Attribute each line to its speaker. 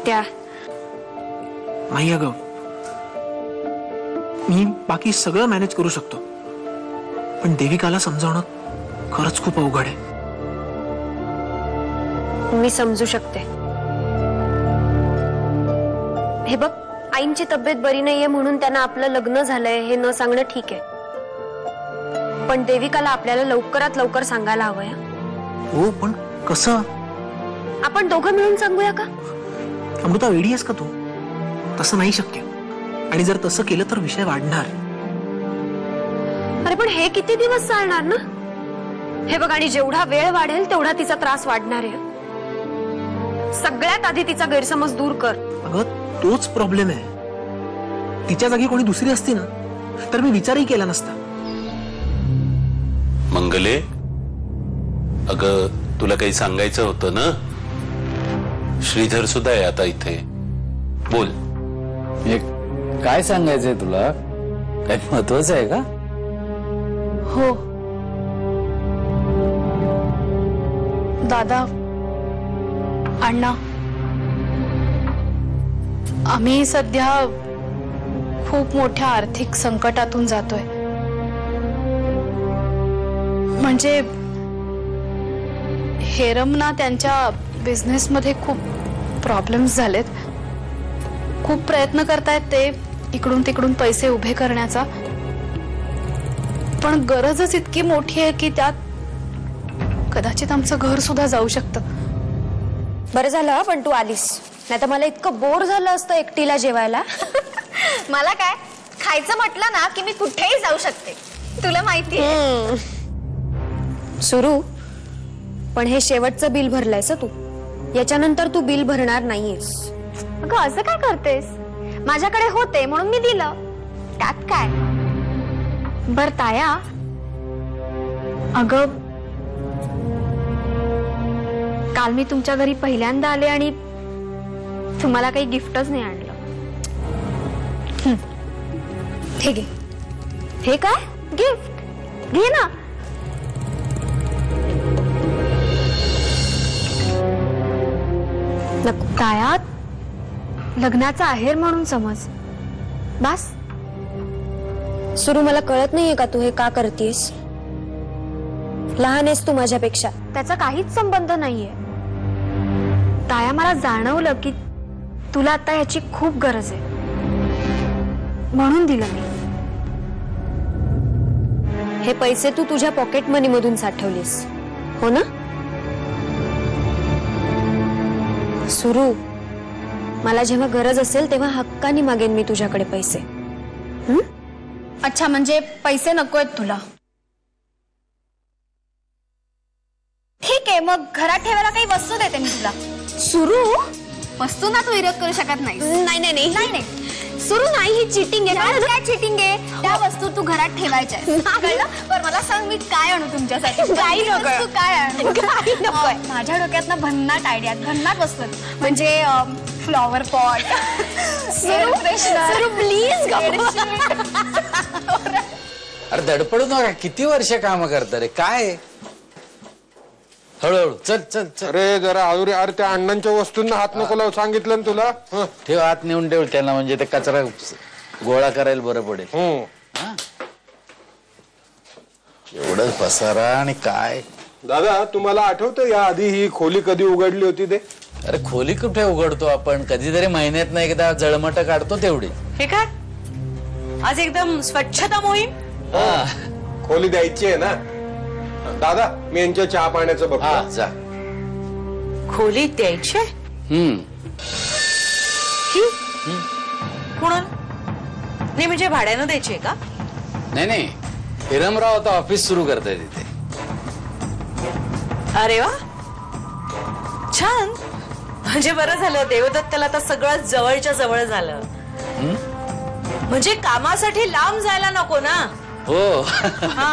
Speaker 1: आत्या
Speaker 2: नाही अगं, मी बाकी सगळं मॅनेज करू शकतो, पण देविकाला समजावणं खरंच खूप अवघड आहे.
Speaker 1: मी समजू शकते. हे बघ, आईंची तब्येत बरी नाहीये म्हणून त्यांना आपलं लग्न झालंय हे न सांगणं ठीक आहे, पण देविकाला आपल्याला लवकरात लवकर सांगायला हवंय.
Speaker 2: हो, पण कसं?
Speaker 1: आपण दोघं मिळून सांगूया का?
Speaker 2: अमृता, वेडी आहेस का तू? तसं नाही शक्य, आणि जर तसं केलं तर विषय वाढणार.
Speaker 1: अरे पण हे किती दिवस चालणार ना? हे बघ, आणि जेवढा वेळ वाढेल तेवढा तिचा त्रास वाढणार आहे. सगळ्यात आधी तिचा गैरसमज दूर कर.
Speaker 2: अगं, तोच प्रॉब्लेम आहे. तिच्या जागी कोणी दुसरी असती ना तर मी विचारही केला नसता.
Speaker 3: मंगले, अगं तुला काही सांगायचं होतं ना? श्रीधर सुद्धा आहे आता इथे. बोल.
Speaker 4: काय सांगायचंय तुला? काही महत्वाचं आहे का?
Speaker 5: हो दादा, अण्णा, आम्ही सध्या खूप मोठ्या आर्थिक संकटातून जातोय. म्हणजे हेरमना त्यांच्या बिझनेसमध्ये खूप प्रॉब्लेम्स झालेत. खूप प्रयत्न करतायत ते इकडून तिकडून पैसे उभे करण्याचा, पण गरजच इतकी मोठी आहे की त्यात कदाचित आमचं घर सुद्धा जाऊ शकतं.
Speaker 1: बरं झालं पण तू आलीस, नाही तर मला इतकं बोर झालं असतं एकटीला जेवायला.
Speaker 6: मला काय, खायचं म्हटलं ना की मी कुठेही जाऊ शकते, तुला माहितीये.
Speaker 1: सुरू, पण हे शेवटचं बिल भरलंयस तू, याच्यानंतर तू बिल भरणार नाहीयेस.
Speaker 6: अगं असं काय करतेस? माझ्याकडे होते म्हणून मी दिलं, त्यात काय. बर ताया, अगं काल मी तुमच्या घरी पहिल्यांदा आले आणि तुम्हाला काही गिफ्टच नाही आणलं.
Speaker 1: हे घे.
Speaker 6: हे काय गिफ्ट? घे ना.
Speaker 1: नको.
Speaker 6: ताया, लग्नाचा आहेर म्हणून समज बस.
Speaker 1: सुरू, मला कळत नाहीये का तू हे का करतेस? लहान आहेस तू माझ्यापेक्षा.
Speaker 6: त्याचा काहीच संबंध नाहीये. ताया, मला जाणवलं की तुला आता याची खूप गरज आहे म्हणून दिलं मी.
Speaker 1: हे पैसे तू तुझ्या पॉकेट मनी मधून साठवलीस, हो ना? सुरू, मला जेव्हा गरज असेल तेव्हा हक्काने मागेन मी तुझ्याकडे पैसे.
Speaker 5: अच्छा, म्हणजे पैसे नकोयत तुला?
Speaker 6: ठीक आहे, मग घरात ठेवायला काही वस्तू देते मी तुला.
Speaker 1: सुरू,
Speaker 6: वस्तू ना तू विरोध करू शकत नाही.
Speaker 1: नाही नाही नाही
Speaker 6: नाही सुरू नाही, ही चिटिंग आहे. काय चिटिंग आहे? त्या वस्तू तू घरात ठेवायच्या कळलं? पण मला सांग, मी काय आणू तुमच्यासाठी?
Speaker 1: काही नको.
Speaker 6: तू काय आणू?
Speaker 1: काही नकोय.
Speaker 6: माझ्या डोक्यात ना भन्नाट आयडिया, भन्नाट वस्तू आहेत. म्हणजे फ्लॉवर पॉट,
Speaker 1: सुरू प्लीज.
Speaker 4: अरे दडपडू नका, किती वर्ष काम करता रे? काय हळूहळू, चल चल चल.
Speaker 7: अरे जरा आयुरी, अरे त्या अण्णांच्या वस्तूंना हात नको लावू सांगितलं ना तुला.
Speaker 4: ठेव, हात नेऊन ठेव त्यांना, म्हणजे ते कचरा गोळा करायला बरं पडेल. एवढंच पसारा आणि काय.
Speaker 7: दादा, तुम्हाला आठवतं या आधी ही खोली कधी उघडली होती ते?
Speaker 4: अरे खोली कुठे उघडतो आपण? कधीतरी महिन्यात ना एकदा जळमट काढतो तेवढी.
Speaker 8: हे काय आज एकदम स्वच्छता मोहीम?
Speaker 7: खोली द्यायची आहे ना दादा. मी यांच्या चहा पाण्याचं बघतो.
Speaker 4: जा.
Speaker 8: खोली द्यायची? कोणाला? नाही म्हणजे भाड्यानं द्यायची का?
Speaker 4: नाही नाही, हिरमराव आता ऑफिस सुरू करताय तिथे.
Speaker 8: अरे वा, छान. म्हणजे बरं झालं, देवदत्ताला आता सगळं जवळच्या जवळ झालं. म्हणजे कामासाठी लांब जायला नको ना.
Speaker 4: हो.
Speaker 8: हा